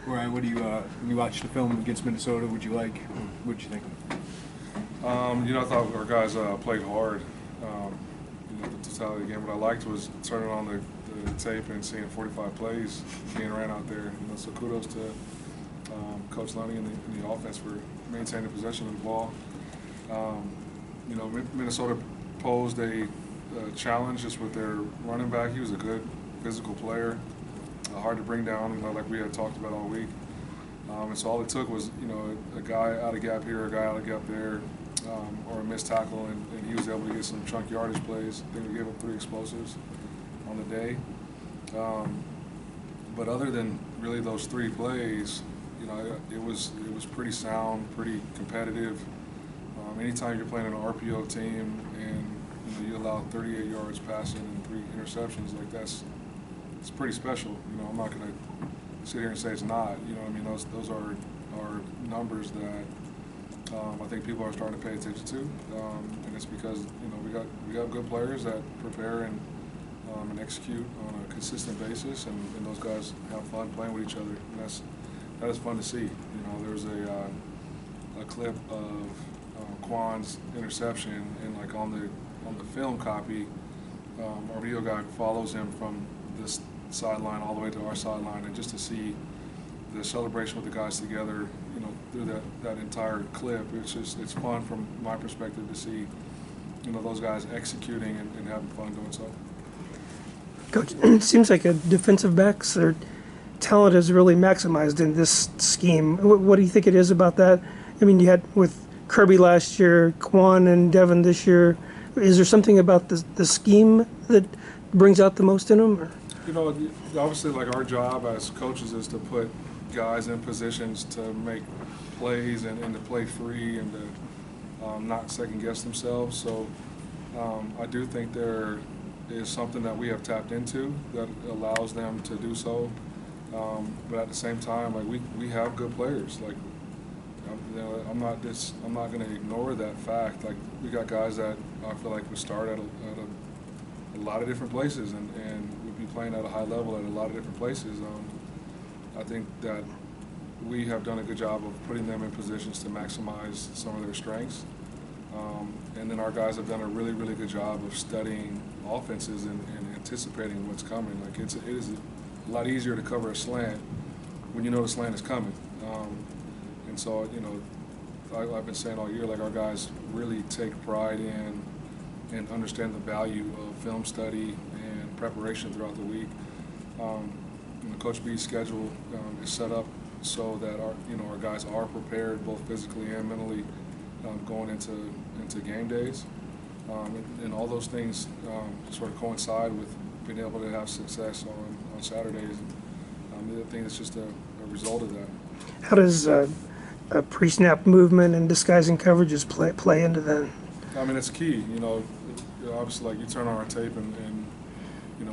Ryan, what do you when you watched the film against Minnesota? What did you think? I thought our guys played hard. The totality of the game. What I liked was turning on the tape and seeing 45 plays being ran out there. So kudos to Coach Lunny and the offense for maintaining possession of the ball. Minnesota posed a challenge just with their running back. He was a good physical player, hard to bring down, like we had talked about all week. And so all it took was, a guy out of gap here, a guy out of gap there, or a missed tackle, and he was able to get some chunk yardage plays. I think we gave up 3 explosives on the day. But other than really those 3 plays, it was pretty sound, pretty competitive. Anytime you're playing an RPO team and you allow 38 yards passing and 3 interceptions, it's pretty special. I'm not going to sit here and say it's not. Those are numbers that I think people are starting to pay attention to, and it's because we got good players that prepare and execute on a consistent basis, and those guys have fun playing with each other. And that is fun to see. There's a clip of Quan's interception, and on the film copy, our video guy follows him from this sideline all the way to our sideline, and just to see the celebration with the guys together, through that entire clip, it's fun from my perspective to see, those guys executing and having fun doing so. Coach, it seems like a defensive backs, their talent is really maximized in this scheme. What do you think it is about that? I mean, you had with Kirby last year, Quan and Devin this year. Is there something about the scheme that brings out the most in them? Or? Obviously, our job as coaches is to put guys in positions to make plays and to play free and to not second guess themselves. So I do think there is something that we have tapped into that allows them to do so. But at the same time, we have good players. I'm not going to ignore that fact. We got guys that I feel like would start at a lot of different places and would be playing at a high level at a lot of different places. I think that we have done a good job of putting them in positions to maximize some of their strengths. And then our guys have done a really, really good job of studying offenses and anticipating what's coming. It is a lot easier to cover a slant when you know the slant is coming. And so, I've been saying all year, our guys really take pride in and understand the value of film study and preparation throughout the week. Coach B's schedule is set up so that our guys are prepared both physically and mentally going into game days, and all those things sort of coincide with being able to have success on Saturdays. I think it's just a result of that. How does a pre-snap movement and disguising coverages play into that? It's key. Obviously, you turn on our tape and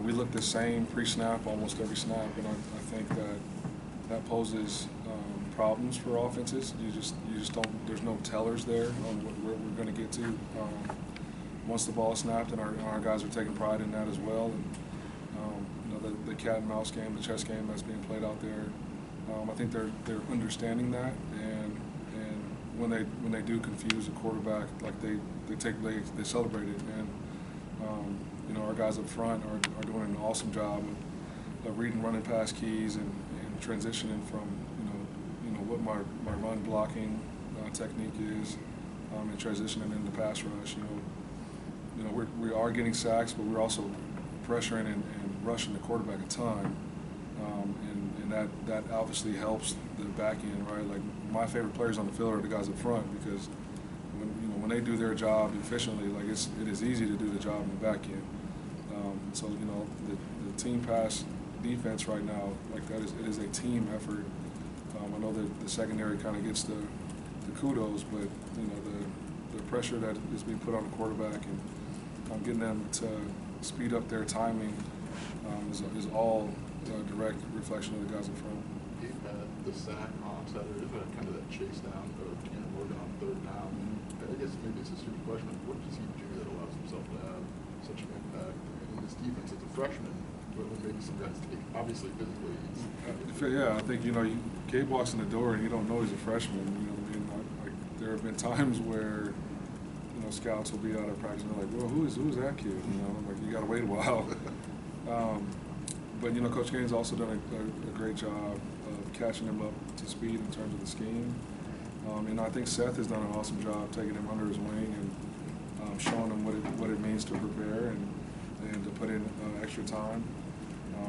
we look the same pre-snap almost every snap, and I think that poses problems for offenses. You just don't. There's no tellers there on where we're going to get to once the ball is snapped, and our guys are taking pride in that as well. And the cat and mouse game, the chess game that's being played out there, I think they're understanding that, and when they do confuse a quarterback, they celebrate it, and our guys up front are doing an awesome job of reading running pass keys and transitioning from what my run blocking technique is, and transitioning into pass rush. We are getting sacks, but we're also pressuring and rushing the quarterback a ton, and that obviously helps the back end, right? My favorite players on the field are the guys up front, because when they do their job efficiently, it is easy to do the job in the back end. So the team pass defense right now, it is a team effort. I know that the secondary kind of gets the kudos, but the pressure that is being put on the quarterback and getting them to speed up their timing is all a direct reflection of the guys in front. He had the sack on Saturday, kind of that chase down of Morgan on 3rd down. I guess maybe it's a stupid question. What does he do that allows himself to have such an impact in this defense as a freshman? but maybe some guys take, obviously physically. Yeah, I think, Gabe walks in the door and you don't know he's a freshman, you know what I mean? Like, there have been times where, scouts will be out at practice and they're like, well, who is that kid? Like, you got to wait a while. But, Coach Gaines also done a great job of catching him up to speed in terms of the scheme. And I think Seth has done an awesome job taking him under his wing and showing him what it means to prepare and to put in extra time.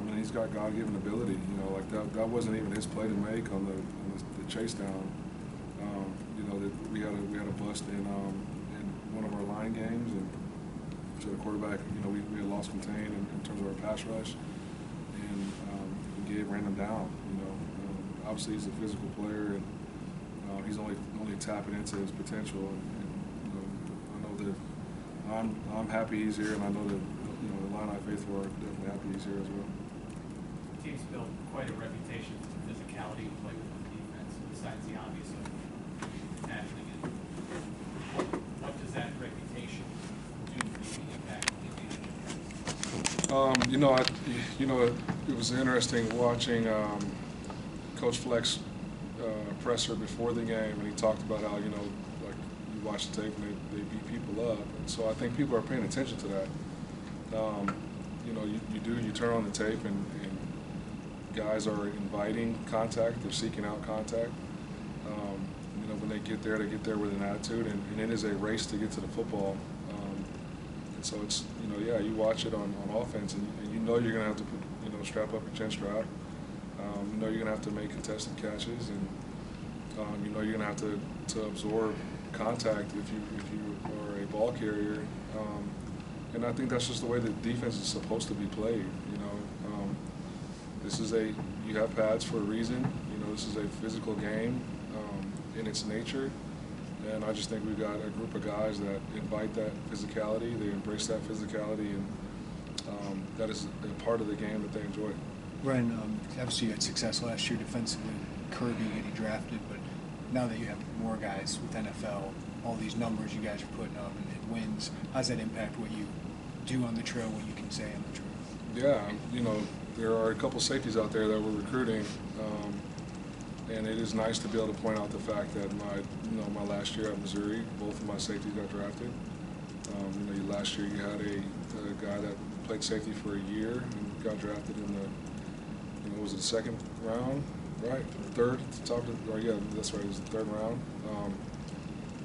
And he's got God-given ability. Like that wasn't even his play to make on the chase down. That we had a bust in one of our line games, and to the quarterback, we had lost contain in terms of our pass rush, and Gabe ran him down. Obviously he's a physical player, and he's only tapping into his potential. And I know that I'm happy he's here, and I know that the Illini faithful are definitely happy he's here as well. Team's built quite a reputation for physicality to play with the defense, besides the obvious of tackling it. What does that reputation do for the impact of the it was interesting watching Coach Fleck's presser before the game, and he talked about how, like you watch the tape and they beat people up. And so I think people are paying attention to that. You turn on the tape and guys are inviting contact, they're seeking out contact. When they get there with an attitude, and it is a race to get to the football. And so it's, you watch it on offense, and you're going to have to put, strap up your chin strap. You're going to have to make contested catches, and you're going to have to absorb contact if you are a ball carrier. And I think that's just the way the defense is supposed to be played. You have pads for a reason. This is a physical game in its nature, and I just think we've got a group of guys that invite that physicality, they embrace that physicality, and that is a part of the game that they enjoy. Ryan, obviously you had success last year defensively, Kirby getting drafted, but now that you have more guys with NFL, all these numbers you guys are putting up and wins, how does that impact what you do on the trail, what you can say on the trail? Yeah, there are a couple safeties out there that we're recruiting, and it is nice to be able to point out the fact that my last year at Missouri, both of my safeties got drafted. Last year you had a guy that played safety for a year and got drafted in the second round, right? Third, that's right, it was the third round.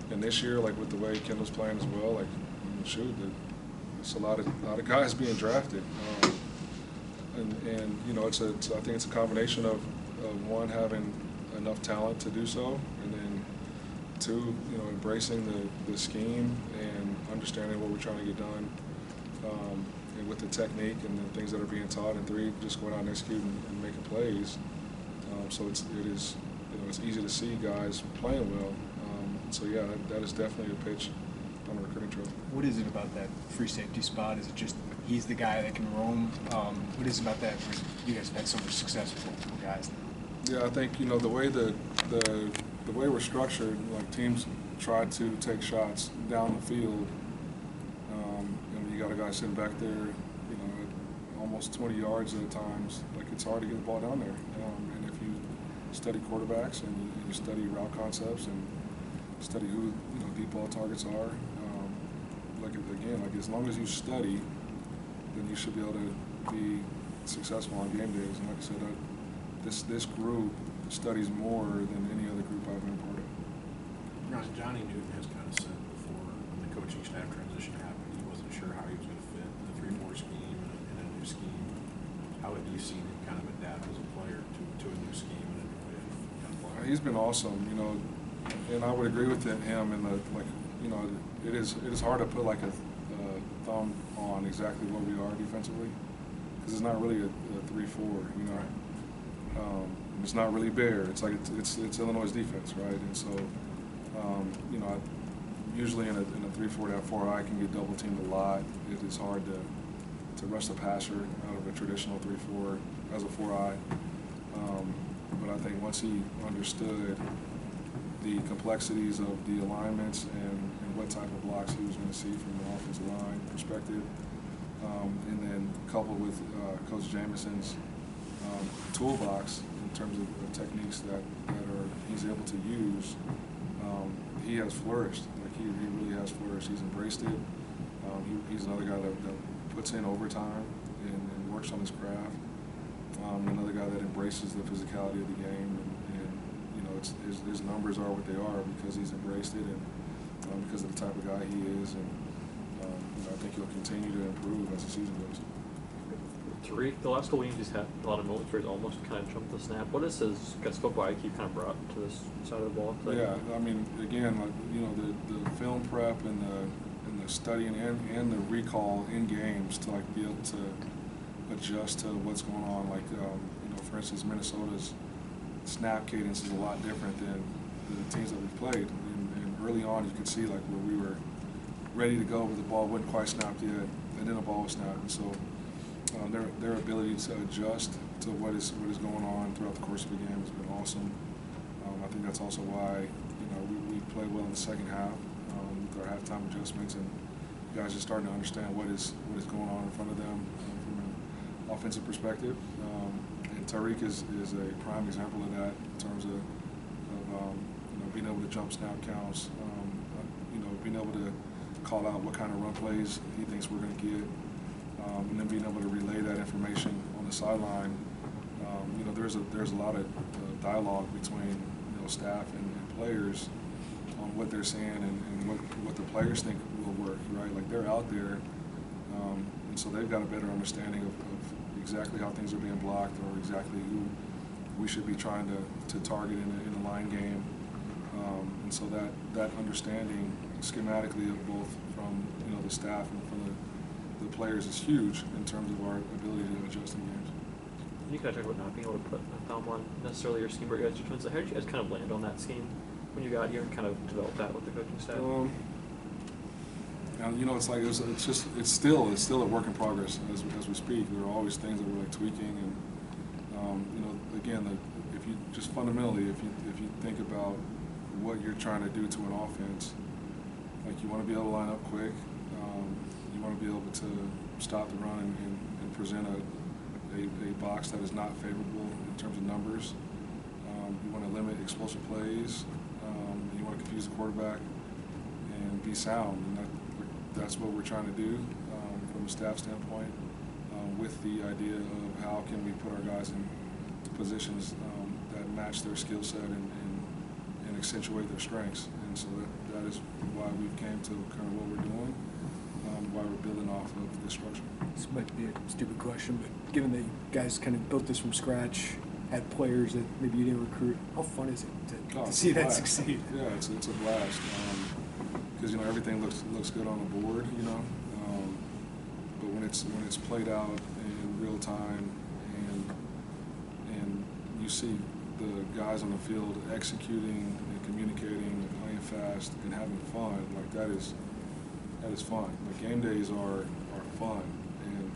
And this year, like with the way Kendall's playing as well, it's a lot of guys being drafted. I think it's a combination of one, having enough talent to do so, and then two, embracing the scheme and understanding what we're trying to get done, and with the technique and the things that are being taught, and three, just going out and executing and making plays. So it's easy to see guys playing well. That is definitely a pitch on a recruiting trail. What is it about that free safety spot? Is it just he's the guy that can roam? What is it about that where you guys have had so much success with multiple guys now? Yeah, I think the way the way we're structured, like teams try to take shots down the field, and you got a guy sitting back there, at almost 20 yards at times. Like, it's hard to get the ball down there. And if you study quarterbacks and you study route concepts and study who deep ball targets are, as long as you study, then you should be able to be successful on game days. And like I said, this group studies more than any other group I've been a part of. Ron, Johnny Newton has kind of said before when the coaching staff transition happened, he wasn't sure how he was going to fit in the 3-4 scheme and a new scheme. How have you seen him kind of adapt as a player to a new scheme and a new way of playing? He's been awesome, and I would agree with him in the it is hard to put like a thumb on exactly what we are defensively, because it's not really a 3-4, it's not really Bear. It's like it's Illinois' defense, right? And so, usually in a 3-4, that 4-eye can get double teamed a lot. It is hard to rush the passer out of a traditional 3-4 as a 4-eye. But I think once he understood the complexities of the alignments and what type of blocks he was going to see from the offensive line perspective, and then coupled with Coach Jameson's toolbox in terms of techniques that he's able to use, he has flourished. Like he really has flourished. He's embraced it. He's another guy that puts in overtime and works on his craft. Another guy that embraces the physicality of the game, and you know, his numbers are what they are because he's embraced it and because of the type of guy he is. And you know, I think he'll continue to improve as the season goes. Tariq, the last couple games he's had a lot of moments where he's almost kind of jumped the snap. What is his football IQ kind of brought to this side of the ball? Yeah, I mean, again, like, you know, the film prep and the studying and the recall in games to like be able to adjust to what's going on. Like, you know, for instance, Minnesota's snap cadence is a lot different than the teams that we've played. And early on, you could see like where we were ready to go, but the ball wasn't quite snapped yet, and then the ball was snapped. And so their ability to adjust to what is going on throughout the course of the game has been awesome. I think that's also why, you know, we played well in the second half with our halftime adjustments, and guys are starting to understand what is going on in front of them from an offensive perspective. And Tariq is a prime example of that in terms of you know, being able to jump snap counts, you know, being able to call out what kind of run plays he thinks we're going to get. And then being able to relay that information on the sideline. You know, there's a lot of dialogue between, you know, staff and players on what they're saying and what the players think will work, right? Like, they're out there, and so they've got a better understanding of exactly how things are being blocked or exactly who we should be trying to target in a line game. And so that understanding schematically of both from, you know, the staff and from the players is huge in terms of our ability to adjust in games. You kind of talk about not being able to put a thumb on necessarily your scheme, but you guys are twins. So how did you guys kind of land on that scheme when you got here and kind of develop that with the coaching staff? And you know, it's like it's still a work in progress as we speak. There are always things that we're like tweaking, and you know, again, if you just fundamentally, if you think about what you're trying to do to an offense, like, you want to be able to line up quick. You want to be able to stop the run and present a box that is not favorable in terms of numbers. You want to limit explosive plays. You want to confuse the quarterback and be sound. And that's what we're trying to do from a staff standpoint, with the idea of how can we put our guys in positions that match their skill set and accentuate their strengths. And so that is why we've came to kind of what we're doing. Why we're building off of this structure. This might be a stupid question, but given that you guys kind of built this from scratch, had players that maybe you didn't recruit, how fun is it to see that succeed? Yeah, it's a blast. Because you know, everything looks good on the board, you know. But when it's played out in real time and you see the guys on the field executing and communicating and playing fast and having fun, like, that is fun. Like, game days are fun, and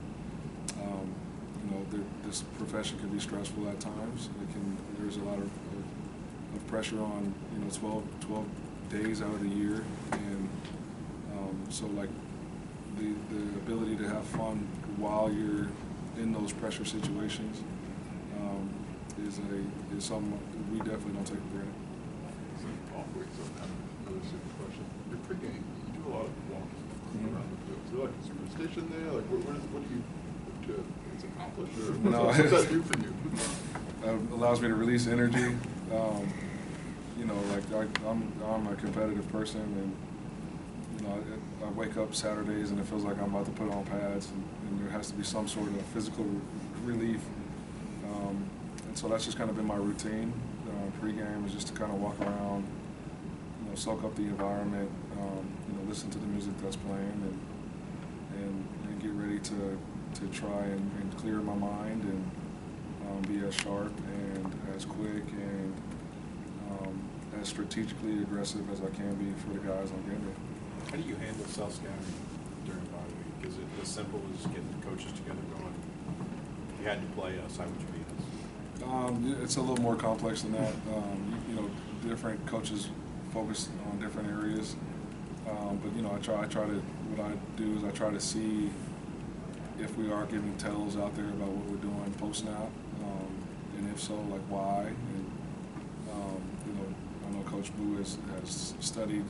you know, this profession can be stressful at times. There's a lot of pressure on, you know, 12 days out of the year, and so like the ability to have fun while you're in those pressure situations is something we definitely don't take for granted. Another super question. Your pregame, you do a lot of walks around the field. Is there like a superstition there? Like, what do you hope to accomplish? Or No. what does that do for you? Allows me to release energy. You know, like, I'm a competitive person, and you know, I wake up Saturdays and it feels like I'm about to put on pads, and there has to be some sort of physical relief. And so that's just kind of been my routine. Pre-game is just to kind of walk around, you know, soak up the environment, you know, listen to the music that's playing, and get ready to try and clear my mind and be as sharp and as quick and as strategically aggressive as I can be for the guys on game day. How do you handle self-scouting during bye week? Is it as simple as getting the coaches together going, if you had to play us, how would you beat us? It's a little more complex than that. You know, different coaches focus on different areas. But you know, what I try to do is I try to see if we are giving tells out there about what we're doing post snap, and if so, like why. And you know, I know Coach Boo has studied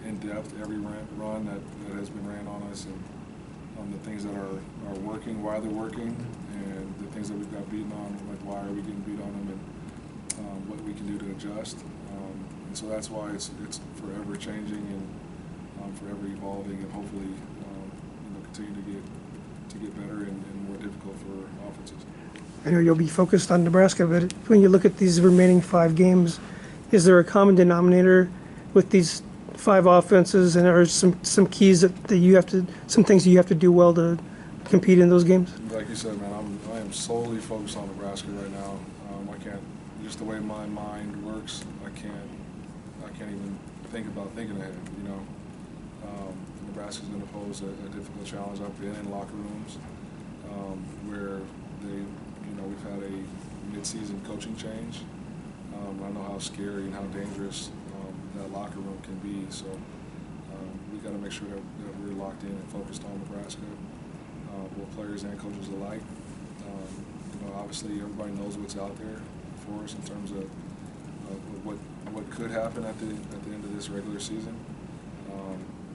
in depth every run that has been ran on us, and the things that are working, why they're working, and the things that we've got beaten on, like why are we getting beat on them, and what we can do to adjust. And so that's why it's forever changing and forever evolving, and hopefully continue to get better and more difficult for offenses. I know you'll be focused on Nebraska, but when you look at these remaining 5 games, is there a common denominator with these 5 offenses, and are some keys that you have to, some things you have to do well to compete in those games? Like you said, man, I am solely focused on Nebraska right now. I can't, just the way my mind works, I can't even think about thinking ahead. You know, Nebraska's going to pose a difficult challenge. I've been in locker rooms where we've had a mid-season coaching change. I know how scary and how dangerous that locker room can be. So we got to make sure that we're locked in and focused on Nebraska, both players and coaches alike. Obviously everybody knows what's out there for us in terms of what could happen at the end of this regular season.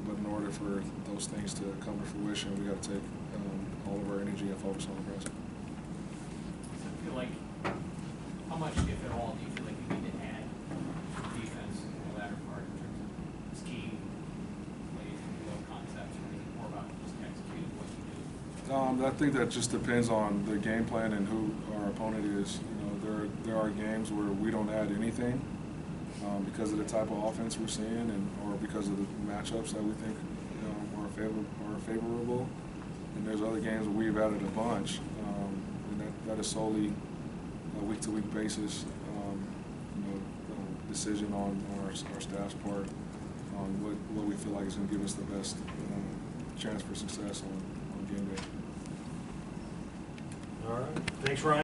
But in order for those things to come to fruition, we got to take all of our energy and focus on Nebraska. So I feel like, how much, if at all, do you feel like you need to add defense in the latter part in terms of scheme, plays, concepts, or is it more about just executing what you do? I think that just depends on the game plan and who our opponent is. There are games where we don't add anything because of the type of offense we're seeing, or because of the matchups that we think are favorable. And there's other games where we've added a bunch, and that is solely a week-to-week basis. Decision on our staff's part on what we feel like is going to give us the best chance for success on game day. All right. Thanks, Ryan.